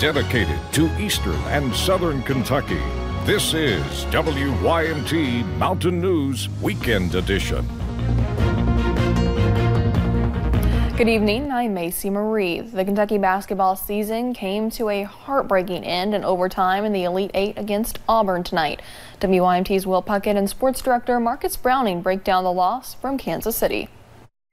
dedicated to Eastern and Southern Kentucky. This is WYMT Mountain News Weekend Edition. Good evening, I'm Macy Marie. The Kentucky basketball season came to a heartbreaking end in overtime in the Elite Eight against Auburn tonight. WYMT's Will Puckett and sports director Marcus Browning break down the loss from Kansas City.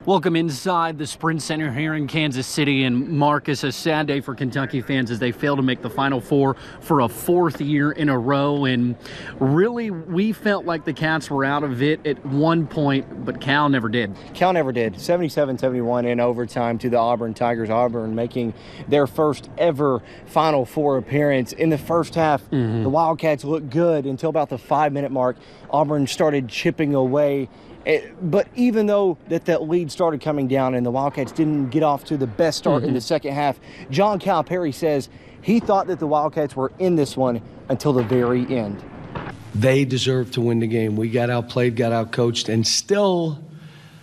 Welcome inside the Sprint Center here in Kansas City. And Marcus, a sad day for Kentucky fans as they fail to make the Final Four for a fourth year in a row. And really, we felt like the Cats were out of it at one point, but Cal never did. Cal never did. 77-71 in overtime to the Auburn Tigers. Auburn making their first ever Final Four appearance. In the first half, the Wildcats looked good until about the 5-minute mark. Auburn started chipping away. But even though that lead started coming down and the Wildcats didn't get off to the best start in the second half, John Calipari says he thought that the Wildcats were in this one until the very end. They deserved to win the game. We got outplayed, got outcoached, and still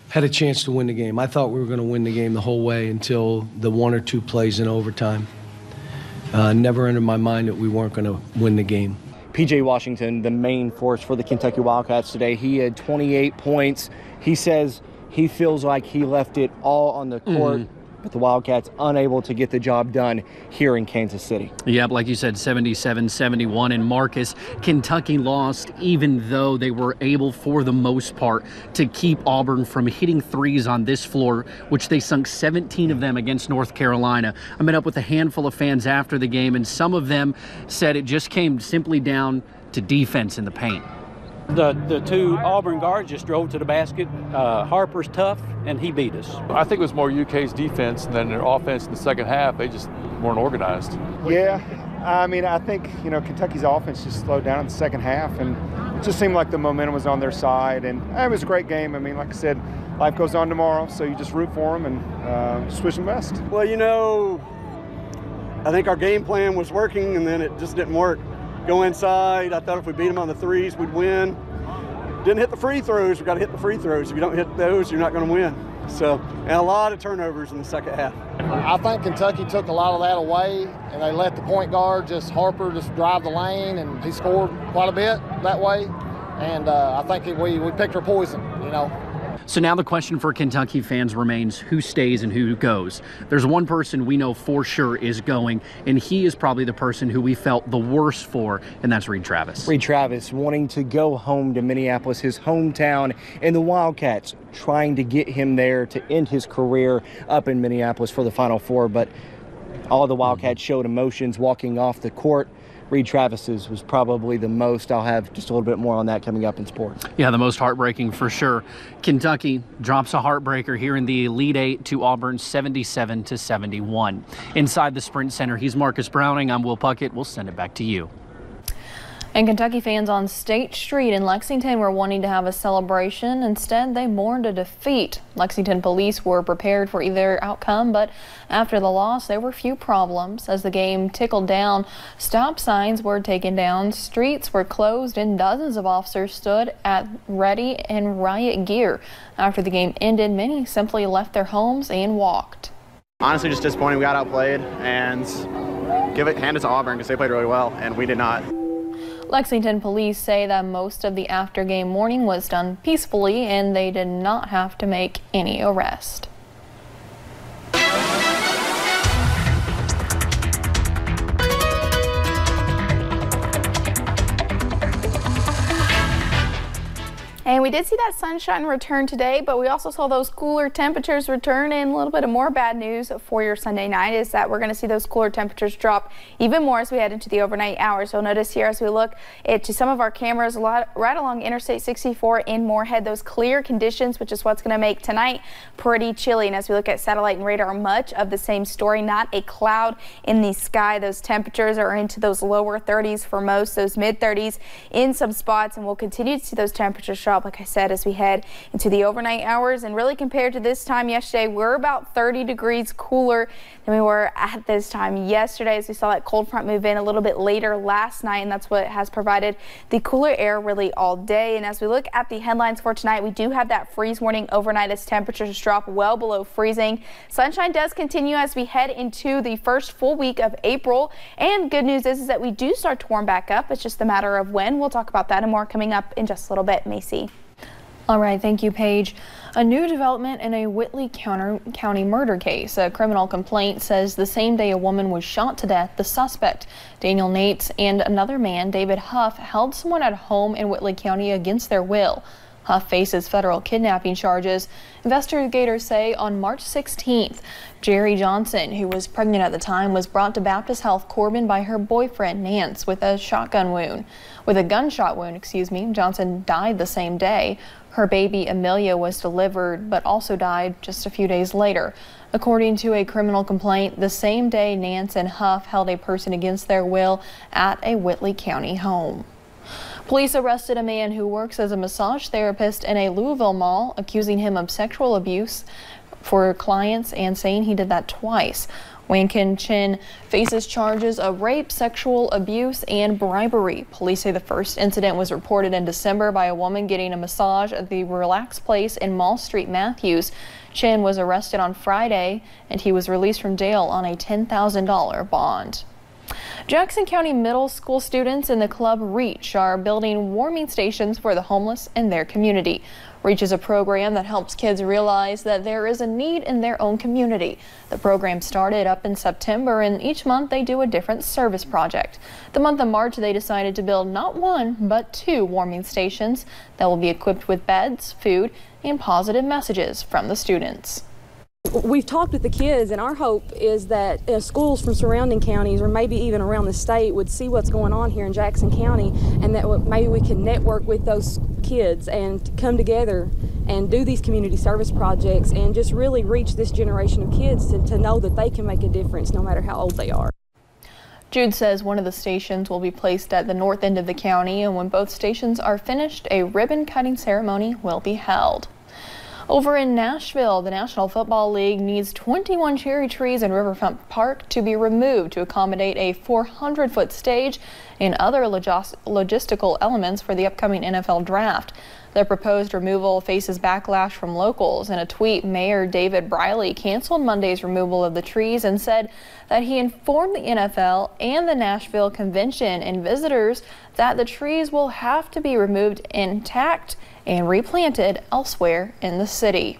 had a chance to win the game. I thought we were going to win the game the whole way until the one or two plays in overtime. Never entered my mind that we weren't going to win the game. P.J. Washington, the main force for the Kentucky Wildcats today, he had 28 points. He says he feels like he left it all on the court, but the Wildcats unable to get the job done here in Kansas City. Yep, like you said, 77-71. And Marcus, Kentucky lost even though they were able, for the most part, to keep Auburn from hitting threes on this floor, which they sunk 17 of them against North Carolina. I met up with a handful of fans after the game, and some of them said it just came simply down to defense in the paint. The two Auburn guards just drove to the basket. Harper's tough, and he beat us. I think it was more UK's defense than their offense in the second half. They just weren't organized. Yeah, I mean, I think, Kentucky's offense just slowed down in the second half, and it just seemed like the momentum was on their side. And it was a great game. I mean, like I said, life goes on tomorrow, so you just root for them and just wish them best. Well, I think our game plan was working, and then it just didn't work. Go inside. I thought if we beat them on the threes, we'd win. Didn't hit the free throws. We got to hit the free throws. If you don't hit those, you're not going to win. So, and a lot of turnovers in the second half. I think Kentucky took a lot of that away, and they let the point guard, Harper, drive the lane, and he scored quite a bit that way. And I think we picked our poison, So now the question for Kentucky fans remains who stays and who goes. There's one person we know for sure is going, and he is probably the person who we felt the worst for, and that's Reid Travis. Reid Travis wanting to go home to Minneapolis, his hometown, and the Wildcats trying to get him there to end his career up in Minneapolis for the Final Four. But all the Wildcats showed emotions walking off the court. Reid Travis's was probably the most. I'll have just a little bit more on that coming up in sports. Yeah, the most heartbreaking for sure. Kentucky drops a heartbreaker here in the Elite Eight to Auburn 77-71. Inside the Sprint Center, he's Marcus Browning. I'm Will Puckett. We'll send it back to you. And Kentucky fans on State Street in Lexington were wanting to have a celebration. Instead, they mourned a defeat. Lexington police were prepared for either outcome, but after the loss, there were few problems. As the game tickled down, stop signs were taken down, streets were closed, and dozens of officers stood at ready in riot gear. After the game ended, many simply left their homes and walked. Honestly, just disappointing. We got outplayed, and hand it to Auburn because they played really well, and we did not. Lexington police say that most of the after-game mourning was done peacefully and they did not have to make any arrest. And we did see that sunshine return today, but we also saw those cooler temperatures return. And a little bit of more bad news for your Sunday night is that we're going to see those cooler temperatures drop even more as we head into the overnight hours. You'll notice here as we look to some of our cameras right along Interstate 64 in Moorhead, those clear conditions, which is what's going to make tonight pretty chilly. And as we look at satellite and radar, much of the same story, not a cloud in the sky. Those temperatures are into those lower 30s for most, those mid 30s in some spots, and we'll continue to see those temperatures drop. Like like I said, as we head into the overnight hours. And really compared to this time yesterday, we're about 30 degrees cooler than we were at this time yesterday, as we saw that cold front move in a little bit later last night, and that's what has provided the cooler air really all day. And as we look at the headlines for tonight, we do have that freeze warning overnight as temperatures drop well below freezing. Sunshine does continue as we head into the first full week of April, and good news is that we do start to warm back up. It's just a matter of when. We'll talk about that and more coming up in just a little bit. Macy. All right, thank you, Paige. A new development in a Whitley County murder case. A criminal complaint says the same day a woman was shot to death, the suspect, Daniel Nates, and another man, David Huff, held someone at home in Whitley County against their will. Huff faces federal kidnapping charges. Investigators say on March 16th, Jerry Johnson, who was pregnant at the time, was brought to Baptist Health Corbin by her boyfriend, Nance, with a gunshot wound, Johnson died the same day. Her baby, Amelia, was delivered, but also died just a few days later. According to a criminal complaint, the same day Nance and Huff held a person against their will at a Whitley County home. Police arrested a man who works as a massage therapist in a Louisville mall, accusing him of sexual abuse for clients and saying he did that twice. Wankin Chin faces charges of rape, sexual abuse, and bribery. Police say the first incident was reported in December by a woman getting a massage at the Relax Place in Mall Street, Matthews. Chin was arrested on Friday, and he was released from jail on a $10,000 bond. Jackson County Middle School students in the club REACH are building warming stations for the homeless in their community. REACH is a program that helps kids realize that there is a need in their own community. The program started up in September, and each month they do a different service project. The month of March, they decided to build not one, but 2 warming stations that will be equipped with beds, food, and positive messages from the students. We've talked with the kids, and our hope is that schools from surrounding counties or maybe even around the state would see what's going on here in Jackson County, and that maybe we can network with those kids and come together and do these community service projects and just really reach this generation of kids to know that they can make a difference no matter how old they are. Jude says one of the stations will be placed at the north end of the county, and when both stations are finished, a ribbon cutting ceremony will be held. Over in Nashville, the National Football League needs 21 cherry trees in Riverfront Park to be removed to accommodate a 400-foot stage and other logistical elements for the upcoming NFL draft. The proposed removal faces backlash from locals. In a tweet, Mayor David Briley canceled Monday's removal of the trees and said that he informed the NFL and the Nashville Convention and visitors that the trees will have to be removed intact and replanted elsewhere in the city.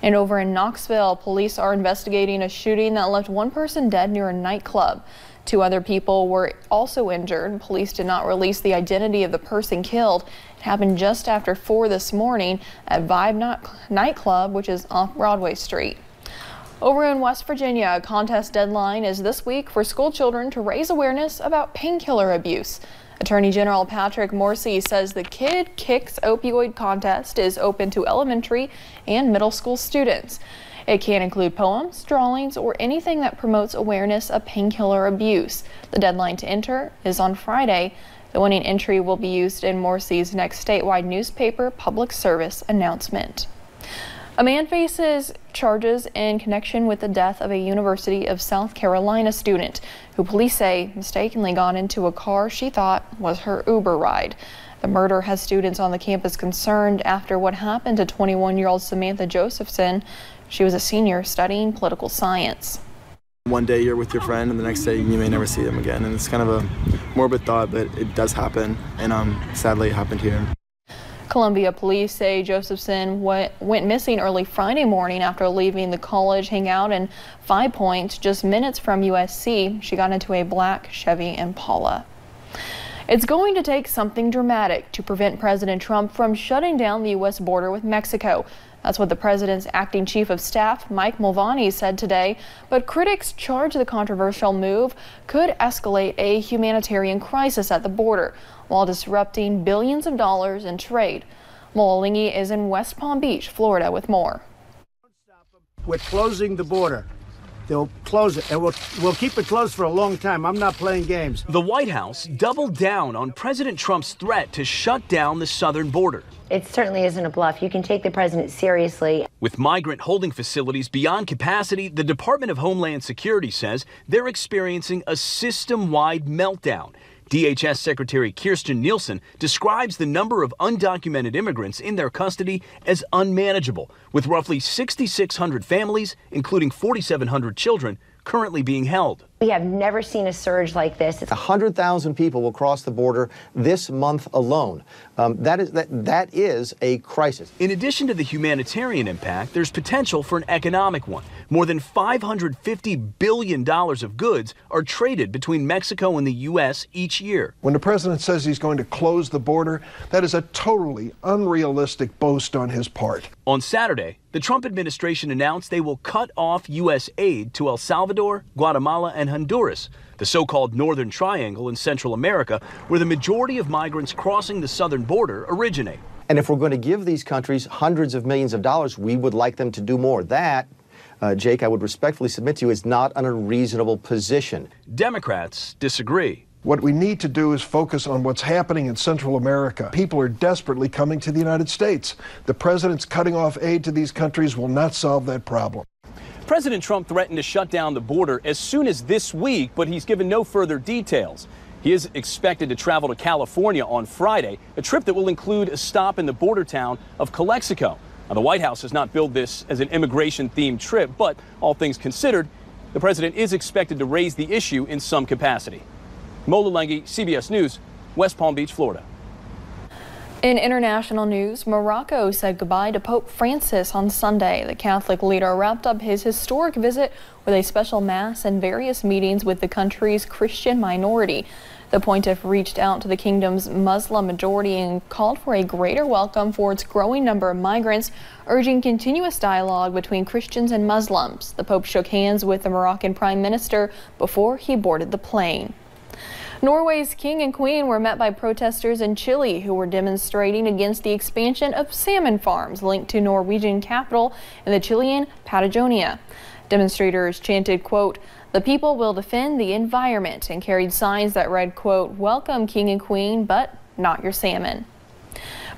And over in Knoxville, police are investigating a shooting that left one person dead near a nightclub. 2 other people were also injured. Police did not release the identity of the person killed. It happened just after 4 this morning at Vibe Nightclub, which is off Broadway Street. Over in West Virginia, a contest deadline is this week for school children to raise awareness about painkiller abuse. Attorney General Patrick Morsi says the Kid Kicks Opioid Contest is open to elementary and middle school students. It can include poems, drawings, or anything that promotes awareness of painkiller abuse. The deadline to enter is on Friday. The winning entry will be used in Morsi's next statewide newspaper public service announcement. A man faces charges in connection with the death of a University of South Carolina student who police say mistakenly got into a car she thought was her Uber ride. The murder has students on the campus concerned after what happened to 21-year-old Samantha Josephson. She was a senior studying political science. One day you're with your friend and the next day you may never see them again. And it's kind of a morbid thought, but it does happen. And sadly it happened here. Columbia police say Josephson went missing early Friday morning after leaving the college hangout in 5 Points, just minutes from USC. She got into a black Chevy Impala. It's going to take something dramatic to prevent President Trump from shutting down the U.S. border with Mexico. That's what the president's acting chief of staff, Mike Mulvaney, said today. But critics charge the controversial move could escalate a humanitarian crisis at the border while disrupting billions of dollars in trade. Mulalingi is in West Palm Beach, Florida, with more. With closing the border, they'll close it, and we'll keep it closed for a long time. I'm not playing games. The White House doubled down on President Trump's threat to shut down the southern border. It certainly isn't a bluff. You can take the president seriously. With migrant holding facilities beyond capacity, the Department of Homeland Security says they're experiencing a system-wide meltdown. DHS Secretary Kirstjen Nielsen describes the number of undocumented immigrants in their custody as unmanageable, with roughly 6,600 families, including 4,700 children, currently being held. We have never seen a surge like this. 100,000 people will cross the border this month alone. That is a crisis. In addition to the humanitarian impact, there's potential for an economic one. More than $550 billion of goods are traded between Mexico and the U.S. each year. When the president says he's going to close the border, that is a totally unrealistic boast on his part. On Saturday, the Trump administration announced they will cut off U.S. aid to El Salvador, Guatemala, and Honduras, the so-called Northern Triangle in Central America, where the majority of migrants crossing the southern border originate. And if we're going to give these countries hundreds of millions of dollars, we would like them to do more. That, Jake, I would respectfully submit to you, is not an unreasonable position. Democrats disagree. What we need to do is focus on what's happening in Central America. People are desperately coming to the United States. The president's cutting off aid to these countries will not solve that problem. President Trump threatened to shut down the border as soon as this week, but he's given no further details. He is expected to travel to California on Friday, a trip that will include a stop in the border town of Calexico. Now, the White House has not billed this as an immigration-themed trip, but all things considered, the president is expected to raise the issue in some capacity. Mo Lelenghi, CBS News, West Palm Beach, Florida. In international news, Morocco said goodbye to Pope Francis on Sunday. The Catholic leader wrapped up his historic visit with a special mass and various meetings with the country's Christian minority. The pontiff reached out to the kingdom's Muslim majority and called for a greater welcome for its growing number of migrants, urging continuous dialogue between Christians and Muslims. The Pope shook hands with the Moroccan Prime Minister before he boarded the plane. Norway's king and queen were met by protesters in Chile who were demonstrating against the expansion of salmon farms linked to Norwegian capital in the Chilean Patagonia. Demonstrators chanted, quote, "The people will defend the environment," and carried signs that read, quote, "Welcome king and queen, but not your salmon."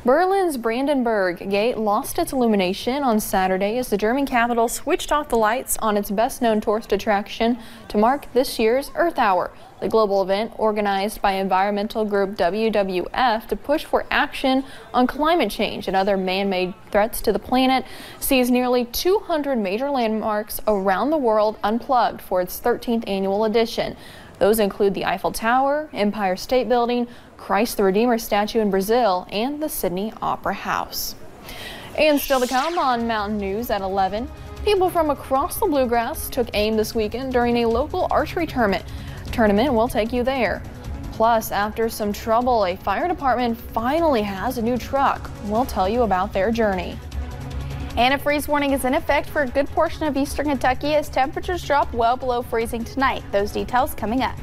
Berlin's Brandenburg Gate lost its illumination on Saturday as the German capital switched off the lights on its best-known tourist attraction to mark this year's Earth Hour, the global event organized by environmental group WWF to push for action on climate change and other man-made threats to the planet, sees nearly 200 major landmarks around the world unplugged for its 13th annual edition. Those include the Eiffel Tower, Empire State Building, Christ the Redeemer statue in Brazil, and the Sydney Opera House. And still to come on Mountain News at 11, people from across the Bluegrass took aim this weekend during a local archery tournament. Tournament will take you there. Plus, after some trouble, a fire department finally has a new truck. We'll tell you about their journey. And a freeze warning is in effect for a good portion of eastern Kentucky as temperatures drop well below freezing tonight. Those details coming up.